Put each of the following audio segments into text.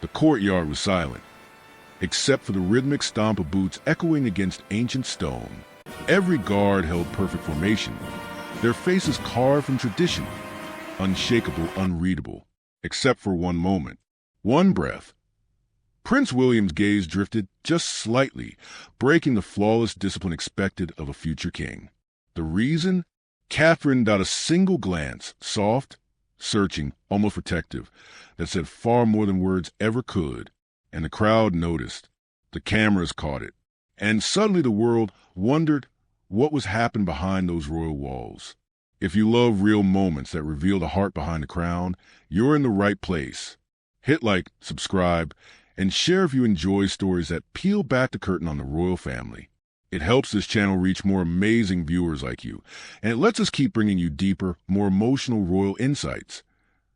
The courtyard was silent, except for the rhythmic stomp of boots echoing against ancient stone. Every guard held perfect formation, their faces carved from tradition, unshakable, unreadable, except for one moment, one breath. Prince William's gaze drifted just slightly, breaking the flawless discipline expected of a future king. The reason? Catherine got a single glance, soft, searching, almost protective, that said far more than words ever could, and the crowd noticed. The cameras caught it, and suddenly the world wondered what was happening behind those royal walls. If you love real moments that reveal the heart behind the crown, you're in the right place. Hit like, subscribe, and share if you enjoy stories that peel back the curtain on the royal family. It helps this channel reach more amazing viewers like you, and it lets us keep bringing you deeper, more emotional royal insights.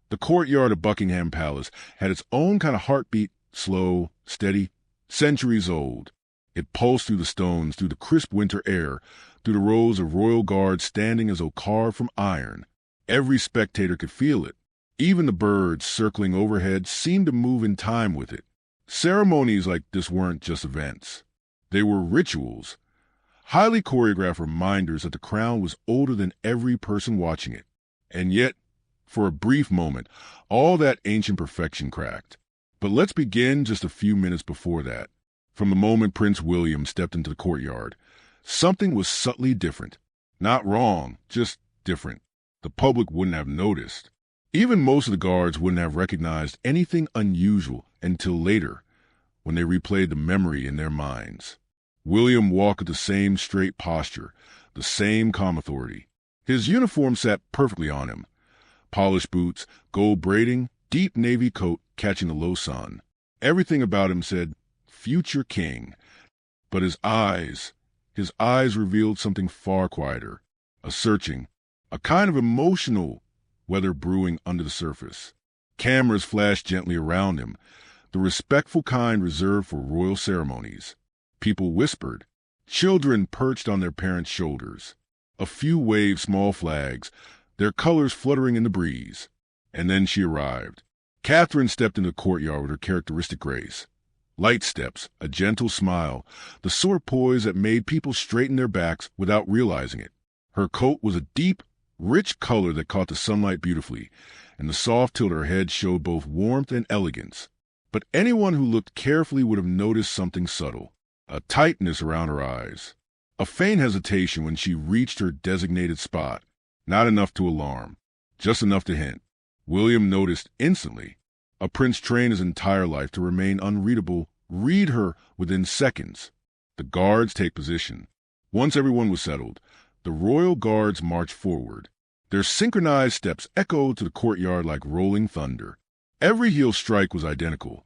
The courtyard of Buckingham Palace had its own kind of heartbeat, slow, steady, centuries old. It pulsed through the stones, through the crisp winter air, through the rows of royal guards standing as though carved from iron. Every spectator could feel it. Even the birds circling overhead seemed to move in time with it. Ceremonies like this weren't just events. They were rituals, highly choreographed reminders that the crown was older than every person watching it. And yet, for a brief moment, all that ancient perfection cracked. But let's begin just a few minutes before that. From the moment Prince William stepped into the courtyard, something was subtly different. Not wrong, just different. The public wouldn't have noticed. Even most of the guards wouldn't have recognized anything unusual until later, when they replayed the memory in their minds. William walked with the same straight posture, the same calm authority. His uniform sat perfectly on him. Polished boots, gold braiding, deep navy coat catching the low sun. Everything about him said, future king. But his eyes revealed something far quieter, a searching, a kind of emotional weather brewing under the surface. Cameras flashed gently around him, the respectful kind reserved for royal ceremonies. People whispered. Children perched on their parents' shoulders. A few waved small flags, their colors fluttering in the breeze. And then she arrived. Catherine stepped into the courtyard with her characteristic grace. Light steps, a gentle smile, the sort of poise that made people straighten their backs without realizing it. Her coat was a deep, rich color that caught the sunlight beautifully, and the soft tilt of her head showed both warmth and elegance. But anyone who looked carefully would have noticed something subtle, a tightness around her eyes, a faint hesitation when she reached her designated spot. Not enough to alarm, just enough to hint. William noticed instantly. A prince trained his entire life to remain unreadable, read her within seconds. The guards take position. Once everyone was settled, the royal guards marched forward. Their synchronized steps echoed to the courtyard like rolling thunder. Every heel strike was identical.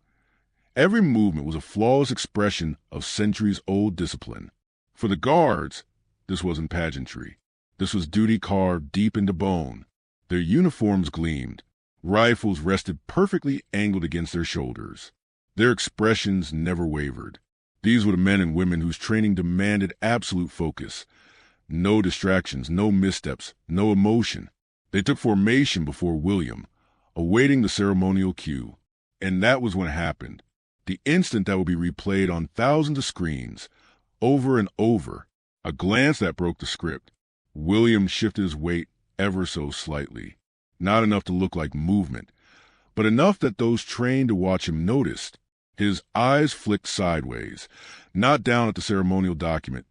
Every movement was a flawless expression of centuries-old discipline. For the guards, this wasn't pageantry. This was duty carved deep into bone. Their uniforms gleamed. Rifles rested perfectly angled against their shoulders. Their expressions never wavered. These were the men and women whose training demanded absolute focus. No distractions, no missteps, no emotion. They took formation before William, awaiting the ceremonial cue. And that was when it happened. The instant that would be replayed on thousands of screens, over and over. A glance that broke the script. William shifted his weight ever so slightly. Not enough to look like movement, but enough that those trained to watch him noticed. His eyes flicked sideways, not down at the ceremonial document,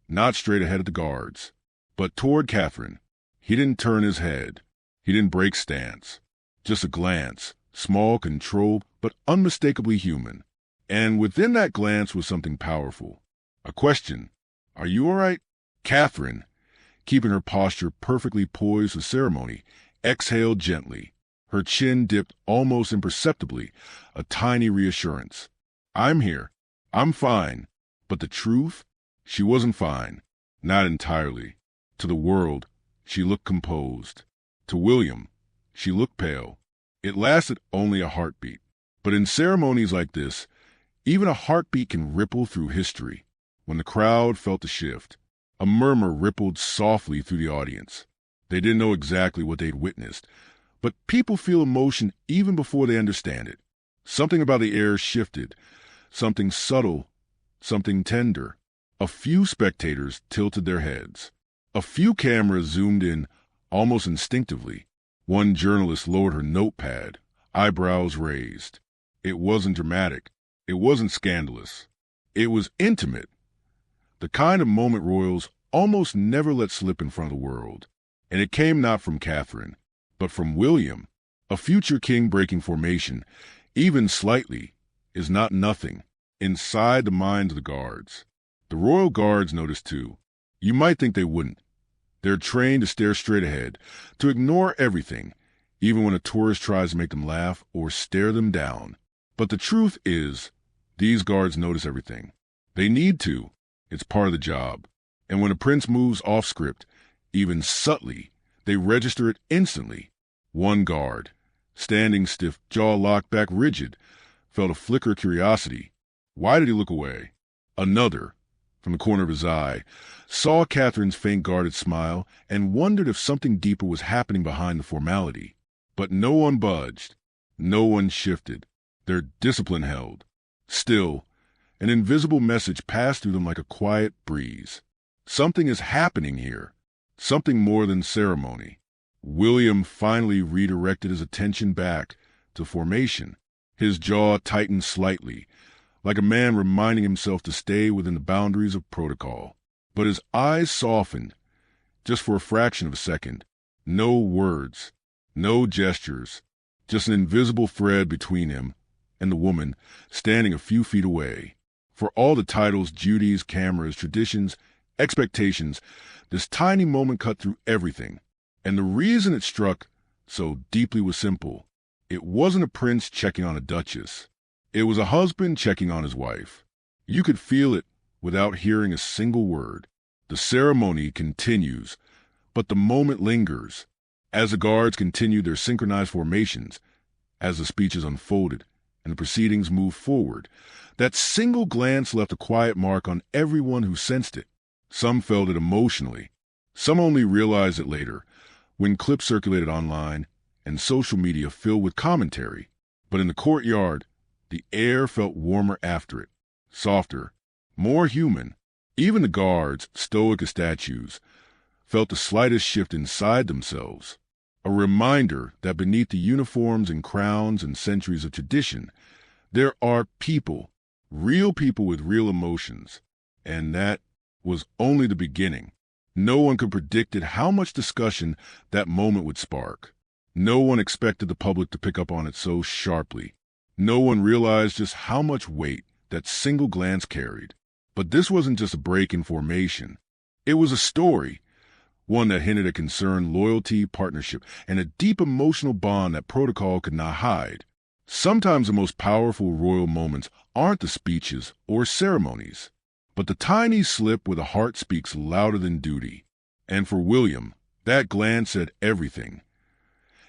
not straight ahead at the guards, but toward Catherine. He didn't turn his head. He didn't break stance. Just a glance, small, controlled, but unmistakably human. And within that glance was something powerful. A question. Are you all right? Catherine, keeping her posture perfectly poised for ceremony, exhaled gently. Her chin dipped almost imperceptibly, a tiny reassurance. I'm here. I'm fine. But the truth? She wasn't fine. Not entirely. To the world, she looked composed. To William, she looked pale. It lasted only a heartbeat. But in ceremonies like this, even a heartbeat can ripple through history. When the crowd felt the shift, a murmur rippled softly through the audience. They didn't know exactly what they'd witnessed, but people feel emotion even before they understand it. Something about the air shifted, something subtle, something tender. A few spectators tilted their heads. A few cameras zoomed in almost instinctively. One journalist lowered her notepad, eyebrows raised. It wasn't dramatic. It wasn't scandalous. It was intimate. The kind of moment royals almost never let slip in front of the world. And it came not from Catherine, but from William. A future king breaking formation, even slightly, is not nothing. Inside the minds of the guards. The royal guards noticed too. You might think they wouldn't. They're trained to stare straight ahead, to ignore everything, even when a tourist tries to make them laugh or stare them down. But the truth is, these guards notice everything. They need to. It's part of the job. And when a prince moves off script, even subtly, they register it instantly. One guard, standing stiff, jaw locked back rigid, felt a flicker of curiosity. Why did he look away? Another, from the corner of his eye, saw Catherine's faint guarded smile and wondered if something deeper was happening behind the formality. But no one budged. No one shifted. Their discipline held. Still, an invisible message passed through them like a quiet breeze. Something is happening here. Something more than ceremony. William finally redirected his attention back to formation. His jaw tightened slightly, like a man reminding himself to stay within the boundaries of protocol. But his eyes softened, just for a fraction of a second. No words, no gestures, just an invisible thread between him and the woman standing a few feet away. For all the titles, duties, cameras, traditions, expectations, this tiny moment cut through everything. And the reason it struck so deeply was simple. It wasn't a prince checking on a duchess. It was a husband checking on his wife. You could feel it without hearing a single word. The ceremony continues, but the moment lingers. As the guards continued their synchronized formations, as the speeches unfolded and the proceedings moved forward, that single glance left a quiet mark on everyone who sensed it. Some felt it emotionally. Some only realized it later, when clips circulated online and social media filled with commentary. But in the courtyard, the air felt warmer after it, softer, more human. Even the guards, stoic as statues, felt the slightest shift inside themselves. A reminder that beneath the uniforms and crowns and centuries of tradition, there are people, real people with real emotions. And that was only the beginning. No one could predict how much discussion that moment would spark. No one expected the public to pick up on it so sharply. No one realized just how much weight that single glance carried. But this wasn't just a break in formation. It was a story, one that hinted at concern, loyalty, partnership, and a deep emotional bond that protocol could not hide. Sometimes the most powerful royal moments aren't the speeches or ceremonies, but the tiny slip where the heart speaks louder than duty. And for William, that glance said everything.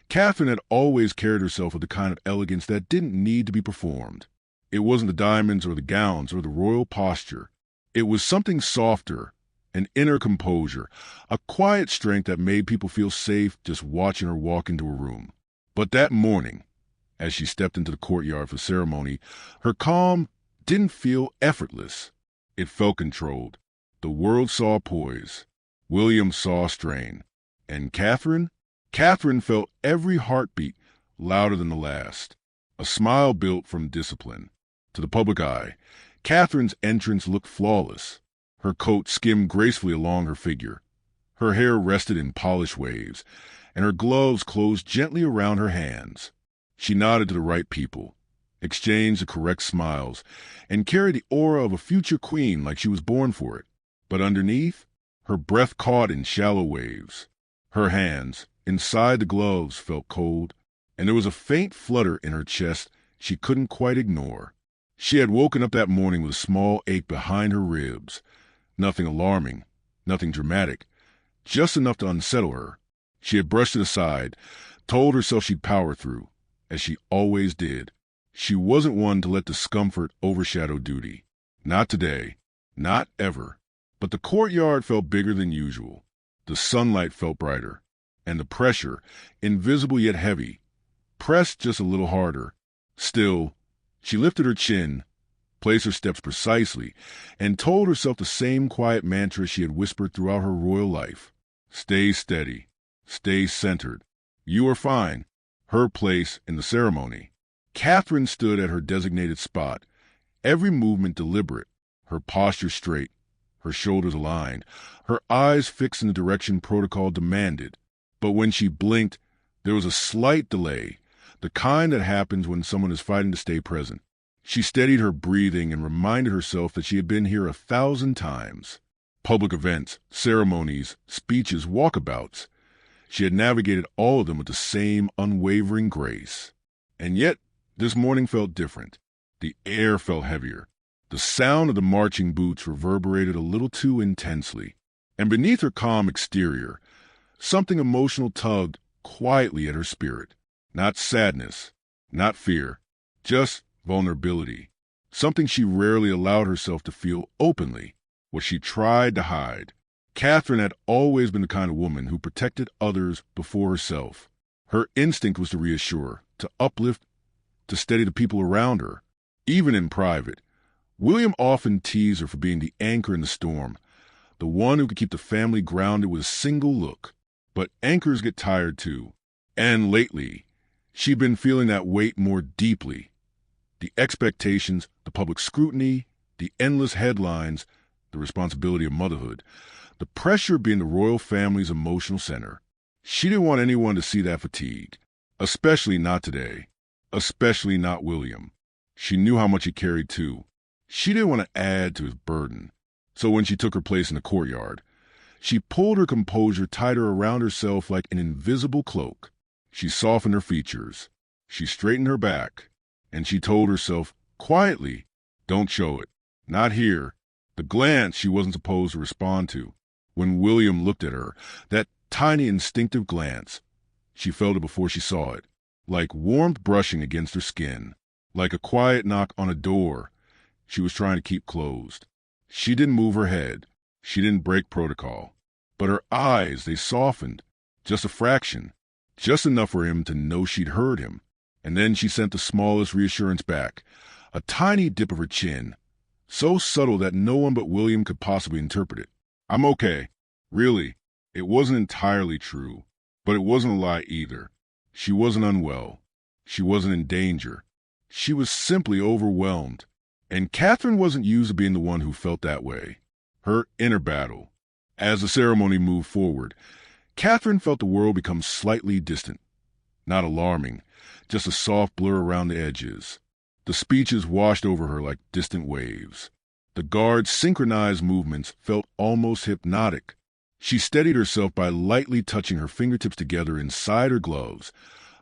Catherine had always carried herself with a kind of elegance that didn't need to be performed. It wasn't the diamonds or the gowns or the royal posture. It was something softer, an inner composure, a quiet strength that made people feel safe just watching her walk into a room. But that morning, as she stepped into the courtyard for ceremony, her calm didn't feel effortless. It felt controlled. The world saw poise. William saw strain. And Catherine felt every heartbeat louder than the last. A smile built from discipline. To the public eye, Catherine's entrance looked flawless. Her coat skimmed gracefully along her figure. Her hair rested in polished waves, and her gloves closed gently around her hands. She nodded to the right people, exchanged the correct smiles, and carried the aura of a future queen like she was born for it. But underneath, her breath caught in shallow waves. Her hands, inside the gloves, felt cold, and there was a faint flutter in her chest she couldn't quite ignore. She had woken up that morning with a small ache behind her ribs. Nothing alarming, nothing dramatic, just enough to unsettle her. She had brushed it aside, told herself she'd power through, as she always did. She wasn't one to let discomfort overshadow duty. Not today, not ever. But the courtyard felt bigger than usual. The sunlight felt brighter, and the pressure, invisible yet heavy, pressed just a little harder. Still, She lifted her chin, placed her steps precisely, and told herself the same quiet mantra she had whispered throughout her royal life. Stay steady. Stay centered. You are fine. Her place in the ceremony. Catherine stood at her designated spot, every movement deliberate, her posture straight, her shoulders aligned, her eyes fixed in the direction protocol demanded. But when she blinked, there was a slight delay, the kind that happens when someone is fighting to stay present. She steadied her breathing and reminded herself that she had been here 1,000 times. Public events, ceremonies, speeches, walkabouts. She had navigated all of them with the same unwavering grace. And yet, this morning felt different. The air felt heavier. The sound of the marching boots reverberated a little too intensely. And beneath her calm exterior, something emotional tugged quietly at her spirit. Not sadness, not fear, just vulnerability. Something she rarely allowed herself to feel openly, what she tried to hide. Catherine had always been the kind of woman who protected others before herself. Her instinct was to reassure, to uplift, to steady the people around her. Even in private, William often teased her for being the anchor in the storm, the one who could keep the family grounded with a single look. But anchors get tired too. And lately, she'd been feeling that weight more deeply. The expectations, the public scrutiny, the endless headlines, the responsibility of motherhood, the pressure of being the royal family's emotional center. She didn't want anyone to see that fatigue, especially not today, especially not William. She knew how much he carried too. She didn't want to add to his burden. So when she took her place in the courtyard, she pulled her composure tighter around herself like an invisible cloak. She softened her features. She straightened her back. And she told herself, quietly, don't show it. Not here. The glance she wasn't supposed to respond to. When William looked at her, that tiny instinctive glance, she felt it before she saw it, like warmth brushing against her skin, like a quiet knock on a door she was trying to keep closed. She didn't move her head. She didn't break protocol. But her eyes, they softened, just a fraction, just enough for him to know she'd heard him. And then she sent the smallest reassurance back, a tiny dip of her chin, so subtle that no one but William could possibly interpret it. I'm okay. Really, it wasn't entirely true, but it wasn't a lie either. She wasn't unwell. She wasn't in danger. She was simply overwhelmed. And Catherine wasn't used to being the one who felt that way. Her inner battle. As the ceremony moved forward, Catherine felt the world become slightly distant. Not alarming, just a soft blur around the edges. The speeches washed over her like distant waves. The guards' synchronized movements felt almost hypnotic. She steadied herself by lightly touching her fingertips together inside her gloves,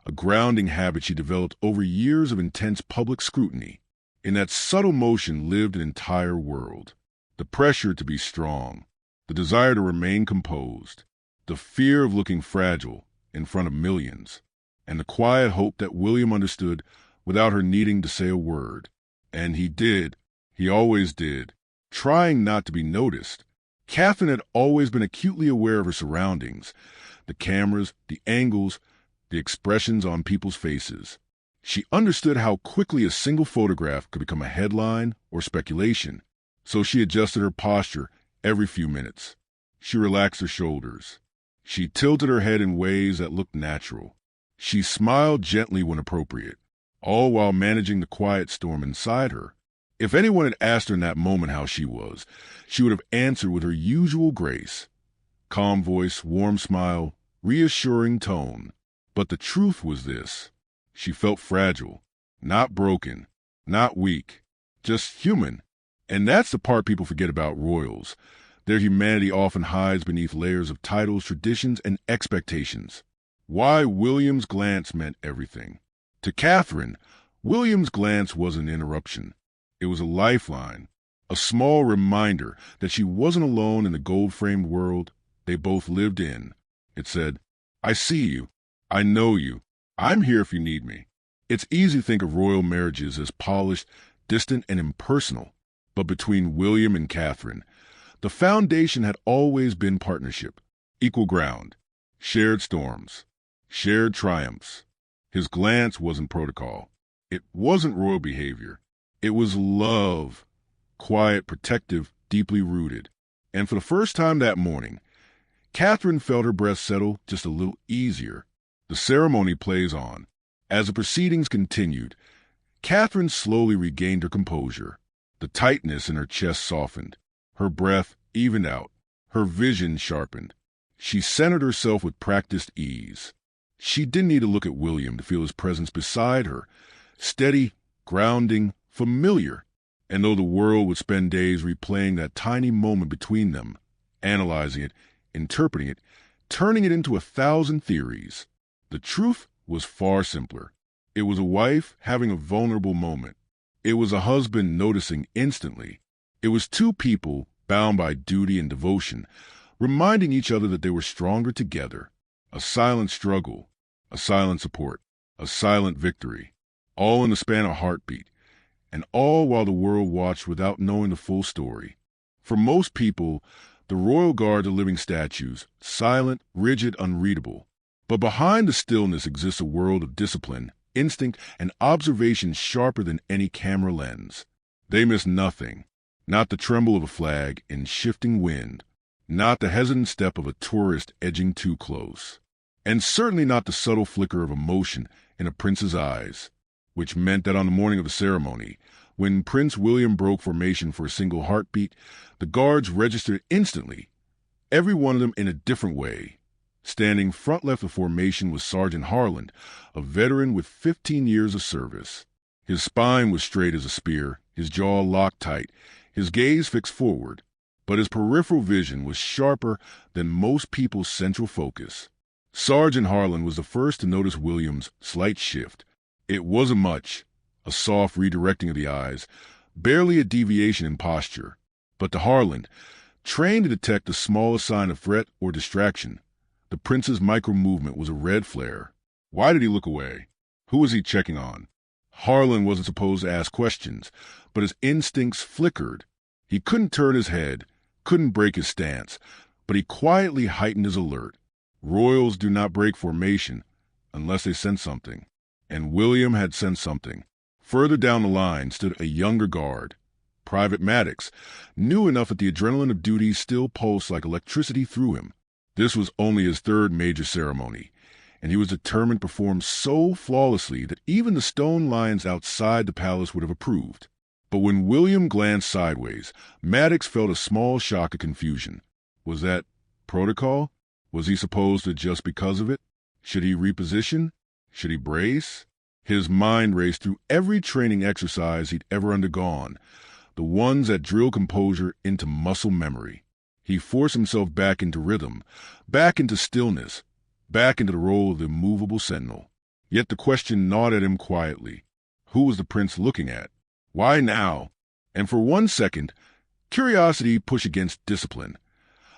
a grounding habit she developed over years of intense public scrutiny. In that subtle motion lived an entire world. The pressure to be strong, the desire to remain composed, the fear of looking fragile in front of millions, and the quiet hope that William understood without her needing to say a word. And he did. He always did. Trying not to be noticed. Catherine had always been acutely aware of her surroundings, the cameras, the angles, the expressions on people's faces. She understood how quickly a single photograph could become a headline or speculation, so she adjusted her posture every few minutes. She relaxed her shoulders. She tilted her head in ways that looked natural. She smiled gently when appropriate, all while managing the quiet storm inside her. If anyone had asked her in that moment how she was, she would have answered with her usual grace. Calm voice, warm smile, reassuring tone. But the truth was this. She felt fragile, not broken, not weak, just human. And that's the part people forget about royals. Their humanity often hides beneath layers of titles, traditions, and expectations. Why William's glance meant everything. To Catherine, William's glance was an interruption. It was a lifeline, a small reminder that she wasn't alone in the gold-framed world they both lived in. It said, I see you. I know you. I'm here if you need me. It's easy to think of royal marriages as polished, distant, and impersonal. But between William and Catherine, the foundation had always been partnership, equal ground, shared storms, shared triumphs. His glance wasn't protocol. It wasn't royal behavior. It was love, quiet, protective, deeply rooted. And for the first time that morning, Catherine felt her breath settle just a little easier. The ceremony plays on. As the proceedings continued, Catherine slowly regained her composure. The tightness in her chest softened. Her breath evened out. Her vision sharpened. She centered herself with practiced ease. She didn't need to look at William to feel his presence beside her. Steady, grounding, familiar. And though the world would spend days replaying that tiny moment between them, analyzing it, interpreting it, turning it into 1,000 theories, the truth was far simpler. It was a wife having a vulnerable moment. It was a husband noticing instantly. It was two people bound by duty and devotion, reminding each other that they were stronger together. A silent struggle, a silent support, a silent victory, all in the span of a heartbeat, and all while the world watched without knowing the full story. For most people, the royal guards are living statues, silent, rigid, unreadable. But behind the stillness exists a world of discipline, instinct, and observation sharper than any camera lens. They miss nothing, not the tremble of a flag in shifting wind, not the hesitant step of a tourist edging too close, and certainly not the subtle flicker of emotion in a prince's eyes, which meant that on the morning of the ceremony, when Prince William broke formation for a single heartbeat, the guards registered instantly, every one of them in a different way. Standing front left of formation was Sergeant Harland, a veteran with 15 years of service. His spine was straight as a spear, his jaw locked tight, his gaze fixed forward, but his peripheral vision was sharper than most people's central focus. Sergeant Harland was the first to notice William's slight shift. It wasn't much, a soft redirecting of the eyes, barely a deviation in posture. But to Harland, trained to detect the smallest sign of threat or distraction, the prince's micro-movement was a red flare. Why did he look away? Who was he checking on? Harlan wasn't supposed to ask questions, but his instincts flickered. He couldn't turn his head, couldn't break his stance, but he quietly heightened his alert. Royals do not break formation unless they sense something. And William had sensed something. Further down the line stood a younger guard, Private Maddox, knew enough that the adrenaline of duty still pulsed like electricity through him. This was only his third major ceremony, and he was determined to perform so flawlessly that even the stone lions outside the palace would have approved. But when William glanced sideways, Maddox felt a small shock of confusion. Was that protocol? Was he supposed to adjust because of it? Should he reposition? Should he brace? His mind raced through every training exercise he'd ever undergone, the ones that drill composure into muscle memory. He forced himself back into rhythm, back into stillness, back into the role of the immovable sentinel. Yet the question gnawed at him quietly. Who was the prince looking at? Why now? And for 1 second, curiosity pushed against discipline,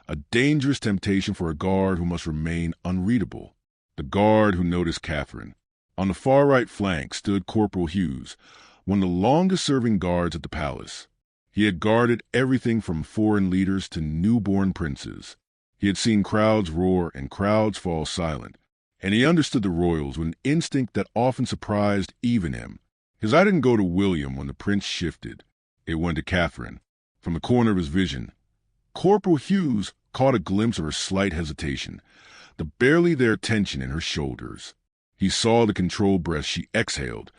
a dangerous temptation for a guard who must remain unreadable. The guard who noticed Catherine. On the far right flank stood Corporal Hughes, one of the longest-serving guards at the palace. He had guarded everything from foreign leaders to newborn princes. He had seen crowds roar and crowds fall silent, and he understood the royals with an instinct that often surprised even him. His eye didn't go to William when the prince shifted. It went to Catherine. From the corner of his vision, Corporal Hughes caught a glimpse of her slight hesitation, the barely there tension in her shoulders. He saw the controlled breath she exhaled,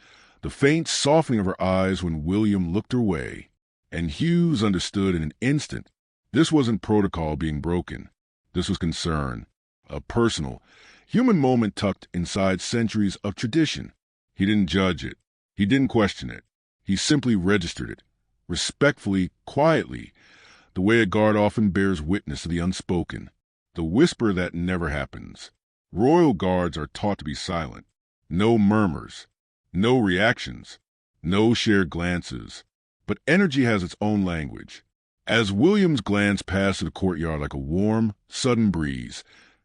the faint softening of her eyes when William looked her way. And Hughes understood in an instant. This wasn't protocol being broken. This was concern, a personal, human moment tucked inside centuries of tradition. He didn't judge it. He didn't question it. He simply registered it, respectfully, quietly, the way a guard often bears witness to the unspoken, the whisper that never happens. Royal guards are taught to be silent. No murmurs, no reactions, no shared glances. But energy has its own language. As William's glance passed through the courtyard like a warm, sudden breeze,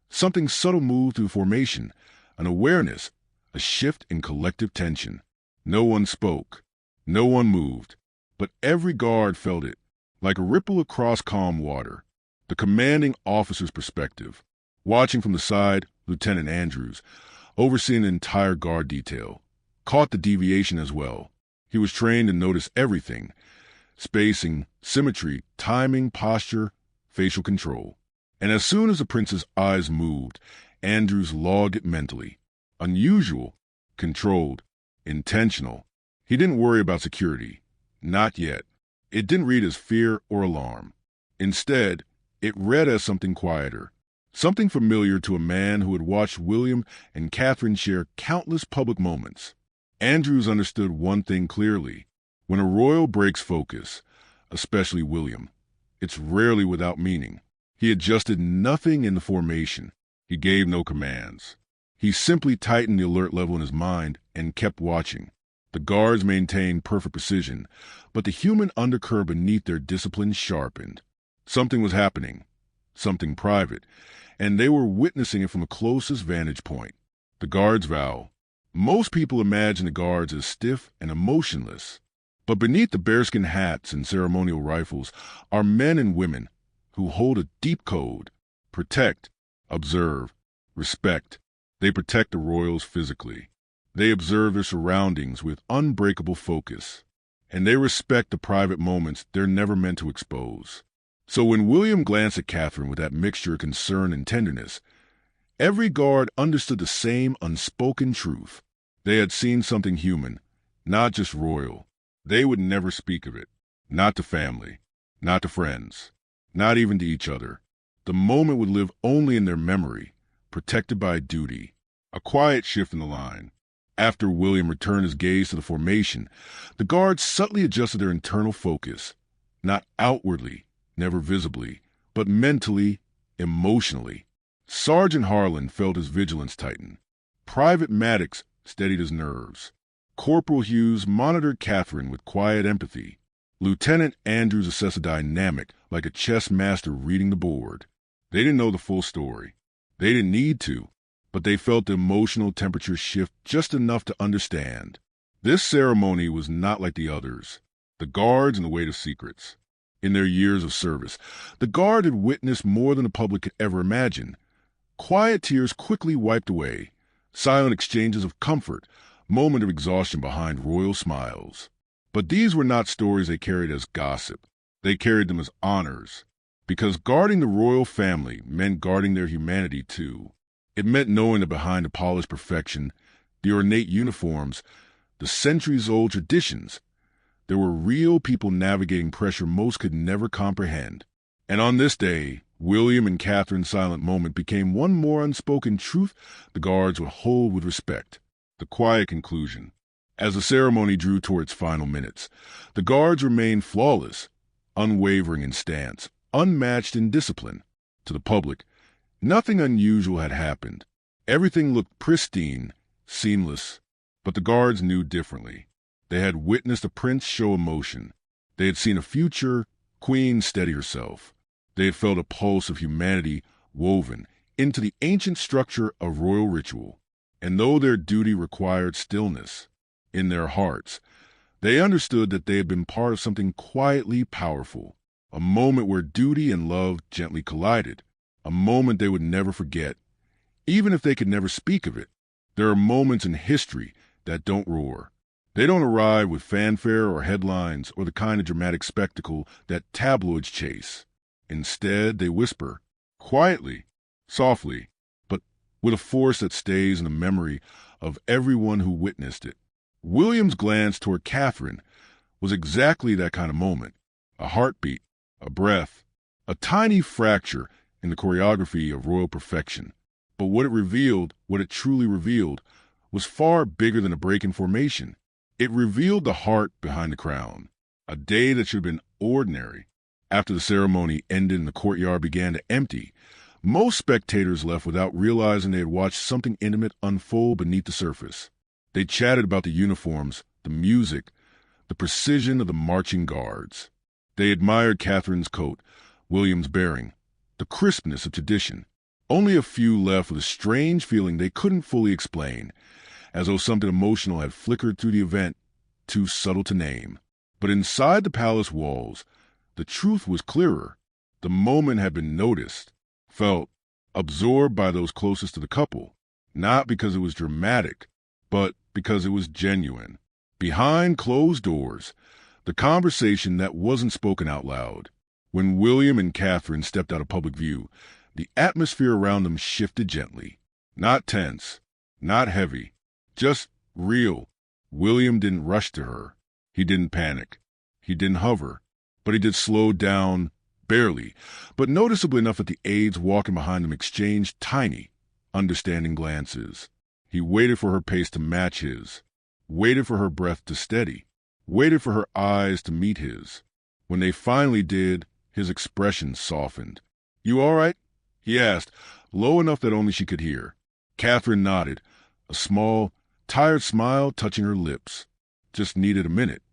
something subtle moved through formation, an awareness, a shift in collective tension. No one spoke, no one moved, but every guard felt it, like a ripple across calm water. The commanding officer's perspective. Watching from the side, Lieutenant Andrews, overseeing the entire guard detail. caught the deviation as well. He was trained to notice everything: spacing, symmetry, timing, posture, facial control. And as soon as the prince's eyes moved, Andrews logged it mentally. Unusual, controlled, intentional. He didn't worry about security. Not yet. It didn't read as fear or alarm. Instead, it read as something quieter, something familiar to a man who had watched William and Catherine share countless public moments. Andrews understood one thing clearly. When a royal breaks focus, especially William, it's rarely without meaning. He adjusted nothing in the formation. He gave no commands. He simply tightened the alert level in his mind and kept watching. The guards maintained perfect precision, but the human undercurrent beneath their discipline sharpened. Something was happening, something private, and they were witnessing it from the closest vantage point. The guards' vow. Most people imagine the guards as stiff and emotionless, but beneath the bearskin hats and ceremonial rifles are men and women who hold a deep code: protect, observe, respect. They protect the royals physically. They observe their surroundings with unbreakable focus, and they respect the private moments they're never meant to expose. So when William glanced at Catherine with that mixture of concern and tenderness, every guard understood the same unspoken truth. They had seen something human, not just royal. They would never speak of it. Not to family, not to friends, not even to each other. The moment would live only in their memory, protected by duty. A quiet shift in the line. After William returned his gaze to the formation, the guards subtly adjusted their internal focus, not outwardly, never visibly, but mentally, emotionally. Sergeant Harlan felt his vigilance tighten. Private Maddox steadied his nerves. Corporal Hughes monitored Catherine with quiet empathy. Lieutenant Andrews assessed the dynamic like a chess master reading the board. They didn't know the full story. They didn't need to, but they felt the emotional temperature shift just enough to understand. This ceremony was not like the others. The guards and the weight of secrets. In their years of service, the guard had witnessed more than the public could ever imagine. Quiet tears quickly wiped away, silent exchanges of comfort, moment of exhaustion behind royal smiles. But these were not stories they carried as gossip. They carried them as honors, because guarding the royal family meant guarding their humanity too. It meant knowing that behind the polished perfection, the ornate uniforms, the centuries-old traditions, there were real people navigating pressure most could never comprehend. And on this day, William and Catherine's silent moment became one more unspoken truth the guards would hold with respect. The quiet conclusion. As the ceremony drew toward its final minutes, the guards remained flawless, unwavering in stance, unmatched in discipline. To the public, nothing unusual had happened. Everything looked pristine, seamless. But the guards knew differently. They had witnessed a prince show emotion. They had seen a future queen steady herself. They had felt a pulse of humanity woven into the ancient structure of royal ritual. And though their duty required stillness, in their hearts, they understood that they had been part of something quietly powerful, a moment where duty and love gently collided, a moment they would never forget, even if they could never speak of it. There are moments in history that don't roar. They don't arrive with fanfare or headlines or the kind of dramatic spectacle that tabloids chase. Instead, they whisper, quietly, softly, but with a force that stays in the memory of everyone who witnessed it. William's glance toward Catherine was exactly that kind of moment. A heartbeat, a breath, a tiny fracture in the choreography of royal perfection. But what it truly revealed, was far bigger than a break in formation. It revealed the heart behind the crown. A day that should have been ordinary. After the ceremony ended and the courtyard began to empty, most spectators left without realizing they had watched something intimate unfold beneath the surface. They chatted about the uniforms, the music, the precision of the marching guards. They admired Catherine's coat, William's bearing, the crispness of tradition. Only a few left with a strange feeling they couldn't fully explain, as though something emotional had flickered through the event, too subtle to name. But inside the palace walls, the truth was clearer. The moment had been noticed, felt, absorbed by those closest to the couple, not because it was dramatic, but because it was genuine. Behind closed doors, the conversation that wasn't spoken out loud. When William and Catherine stepped out of public view, the atmosphere around them shifted gently. Not tense, not heavy, just real. William didn't rush to her. He didn't panic. He didn't hover. But he did slow down, barely, but noticeably enough that the aides walking behind him exchanged tiny, understanding glances. He waited for her pace to match his, waited for her breath to steady, waited for her eyes to meet his. When they finally did, his expression softened. "You all right?" he asked, low enough that only she could hear. Catherine nodded, a small, tired smile touching her lips. Just needed a minute.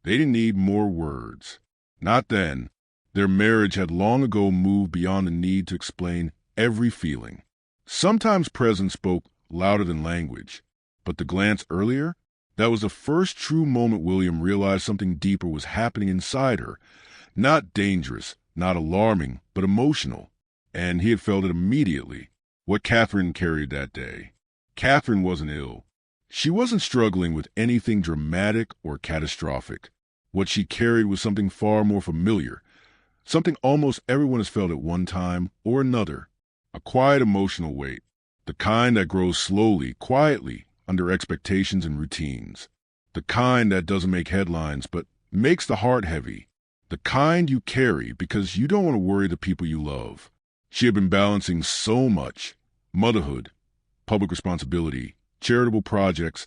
They didn't need more words. Not then. Their marriage had long ago moved beyond the need to explain every feeling. Sometimes presence spoke louder than language. But the glance earlier, that was the first true moment William realized something deeper was happening inside her. Not dangerous, not alarming, but emotional. And he had felt it immediately. What Catherine carried that day. Catherine wasn't ill. She wasn't struggling with anything dramatic or catastrophic. What she carried was something far more familiar, something almost everyone has felt at one time or another, a quiet emotional weight, the kind that grows slowly, quietly, under expectations and routines, the kind that doesn't make headlines but makes the heart heavy, the kind you carry because you don't want to worry the people you love. She had been balancing so much: motherhood, public responsibility, charitable projects,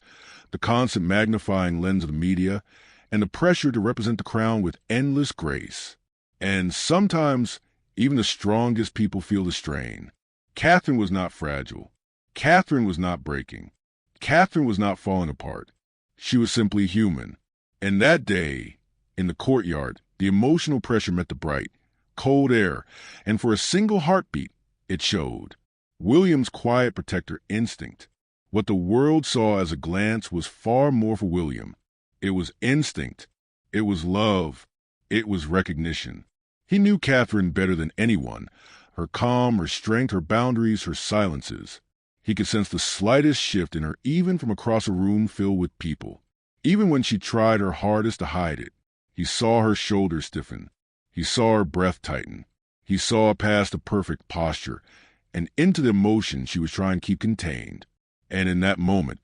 the constant magnifying lens of the media, and the pressure to represent the crown with endless grace. And sometimes even the strongest people feel the strain. Catherine was not fragile. Catherine was not breaking. Catherine was not falling apart. She was simply human. And that day, in the courtyard, the emotional pressure met the bright, cold air, and for a single heartbeat, it showed. William's quiet protector instinct. What the world saw as a glance was far more for William. It was instinct. It was love. It was recognition. He knew Catherine better than anyone. Her calm, her strength, her boundaries, her silences. He could sense the slightest shift in her even from across a room filled with people. Even when she tried her hardest to hide it, he saw her shoulders stiffen. He saw her breath tighten. He saw past the perfect posture and into the emotion she was trying to keep contained. And in that moment,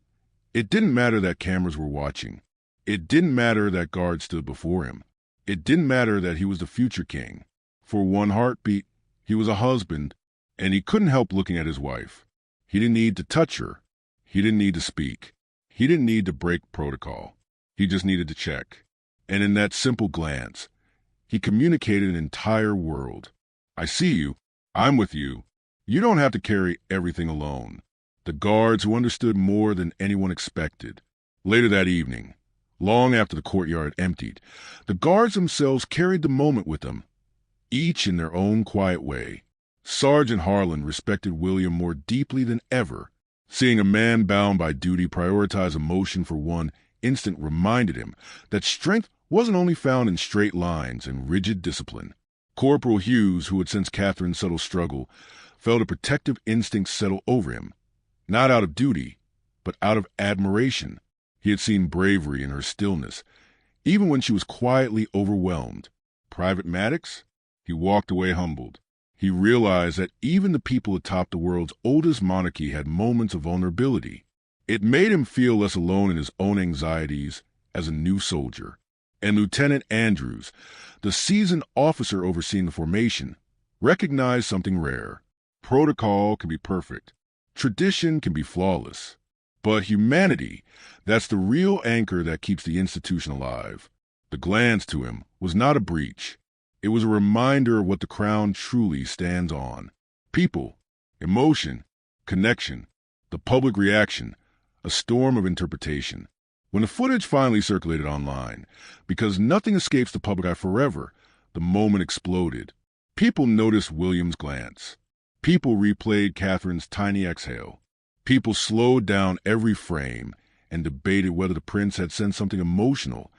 it didn't matter that cameras were watching. It didn't matter that guards stood before him. It didn't matter that he was the future king. For one heartbeat, he was a husband, and he couldn't help looking at his wife. He didn't need to touch her. He didn't need to speak. He didn't need to break protocol. He just needed to check. And in that simple glance, he communicated an entire world. I see you. I'm with you. You don't have to carry everything alone. The guards who understood more than anyone expected. Later that evening, long after the courtyard emptied, the guards themselves carried the moment with them, each in their own quiet way. Sergeant Harlan respected William more deeply than ever. Seeing a man bound by duty prioritize emotion for one instant reminded him that strength wasn't only found in straight lines and rigid discipline. Corporal Hughes, who had sensed Catherine's subtle struggle, felt a protective instinct settle over him, not out of duty, but out of admiration. He had seen bravery in her stillness, even when she was quietly overwhelmed. Private Maddox? He walked away humbled. He realized that even the people atop the world's oldest monarchy had moments of vulnerability. It made him feel less alone in his own anxieties as a new soldier. And Lieutenant Andrews, the seasoned officer overseeing the formation, recognized something rare. Protocol can be perfect. Tradition can be flawless. But humanity, that's the real anchor that keeps the institution alive. The glance to him was not a breach. It was a reminder of what the crown truly stands on. People, emotion, connection, the public reaction, a storm of interpretation. When the footage finally circulated online, because nothing escapes the public eye forever, the moment exploded. People noticed William's glance. People replayed Catherine's tiny exhale. People slowed down every frame and debated whether the prince had sensed something emotional,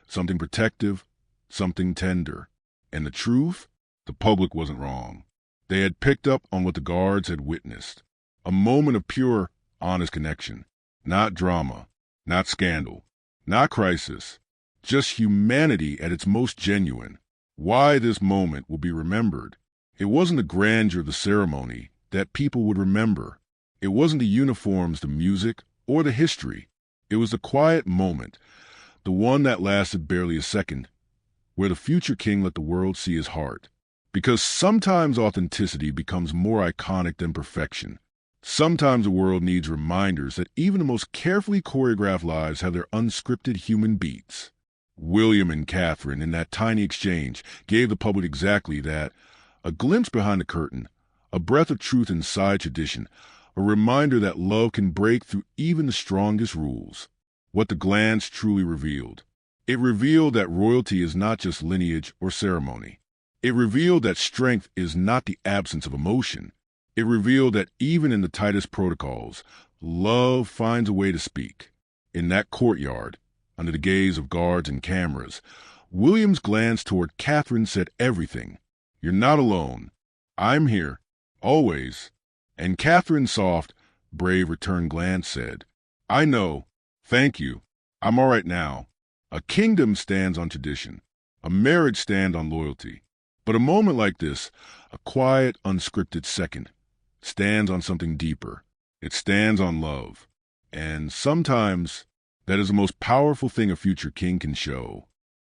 something protective, something tender. And the truth? The public wasn't wrong. They had picked up on what the guards had witnessed. A moment of pure, honest connection. Not drama. Not scandal, not crisis, just humanity at its most genuine. Why this moment will be remembered. It wasn't the grandeur of the ceremony that people would remember. It wasn't the uniforms, the music, or the history. It was the quiet moment, the one that lasted barely a second, where the future king let the world see his heart. Because sometimes authenticity becomes more iconic than perfection. Sometimes the world needs reminders that even the most carefully choreographed lives have their unscripted human beats. William and Catherine, in that tiny exchange, gave the public exactly that: a glimpse behind the curtain, a breath of truth inside tradition, a reminder that love can break through even the strongest rules. What the glance truly revealed. It revealed that royalty is not just lineage or ceremony. It revealed that strength is not the absence of emotion. It revealed that even in the tightest protocols, love finds a way to speak. In that courtyard, under the gaze of guards and cameras, William's glance toward Catherine said everything. You're not alone. I'm here. Always. And Catherine's soft, brave return glance said, I know. Thank you. I'm all right now. A kingdom stands on tradition. A marriage stands on loyalty. But a moment like this, a quiet, unscripted second, stands on something deeper. It stands on love. And sometimes that is the most powerful thing a future king can show.